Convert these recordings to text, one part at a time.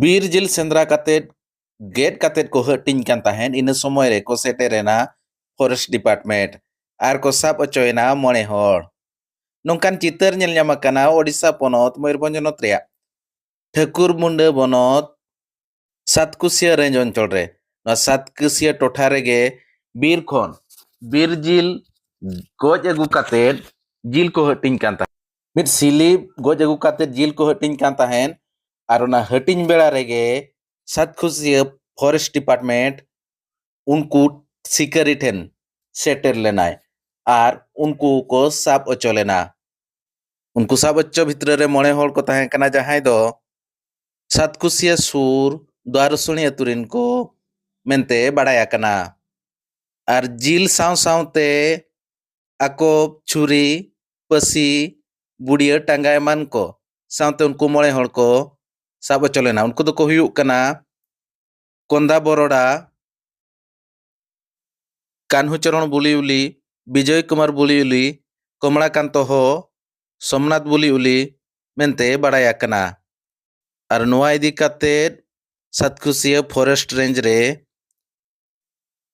बीर जिल सेंद्रा कातेद गेट कातेद को हटिंग कान ताहेन इन समय रे को सेटेरेना फॉरेस्ट डिपार्टमेंट आर को साब अचोयना मणे हर नोंकान चितर नेल ᱧᱟᱢᱟᱠᱟᱱᱟ ओडिशा पनत मयूरभंज हनत रे ठाकुरमुंडा बनत सातकुसिया रेंज अंचल रे सातकुसिया टोठा रेगे बीर खन बीर जिल गज अगु कातेद जिल को हटिंग कान ताहेन मिद सिली गज अगु कातेद जिल को हटिंग कान ताहेन आर ओना हटिंग बेड़ा रेगे सातकुसिया फॉरेस्ट डिपार्टमेंट उनको सिकारी ठेन सेटर लेनाय आर उनको को साब अचो लेना उनको साब अचो भितर रे मणे हर को ताहें कना जहां दो सातकुसिया सुर द्वारसुणी अतुरिन को मेनते बाड़ाया कना आर जिल साव सावते आको छुरी पसी बुढ़िया टांगा एमान को सावते उनको मणे हर को साब अचो लेना उनको दो को हुयुग कना कोंदा बरोड़ा कान्हुचरण बुलिउली विजय कुमार बुलिउली कमलाकांत हो सोमनाथ बुलिउली मेनते बाड़ाया कना आर नोआ इदी कातेद सातकुसिया फॉरेस्ट रेंज रे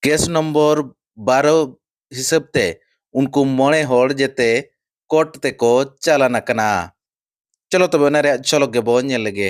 केस नंबर 12 हिसाबते उनको मणे हर जेते कोर्ट ते को चालाना कना चलो तबे ना रे चलो गे बो नेल लगे।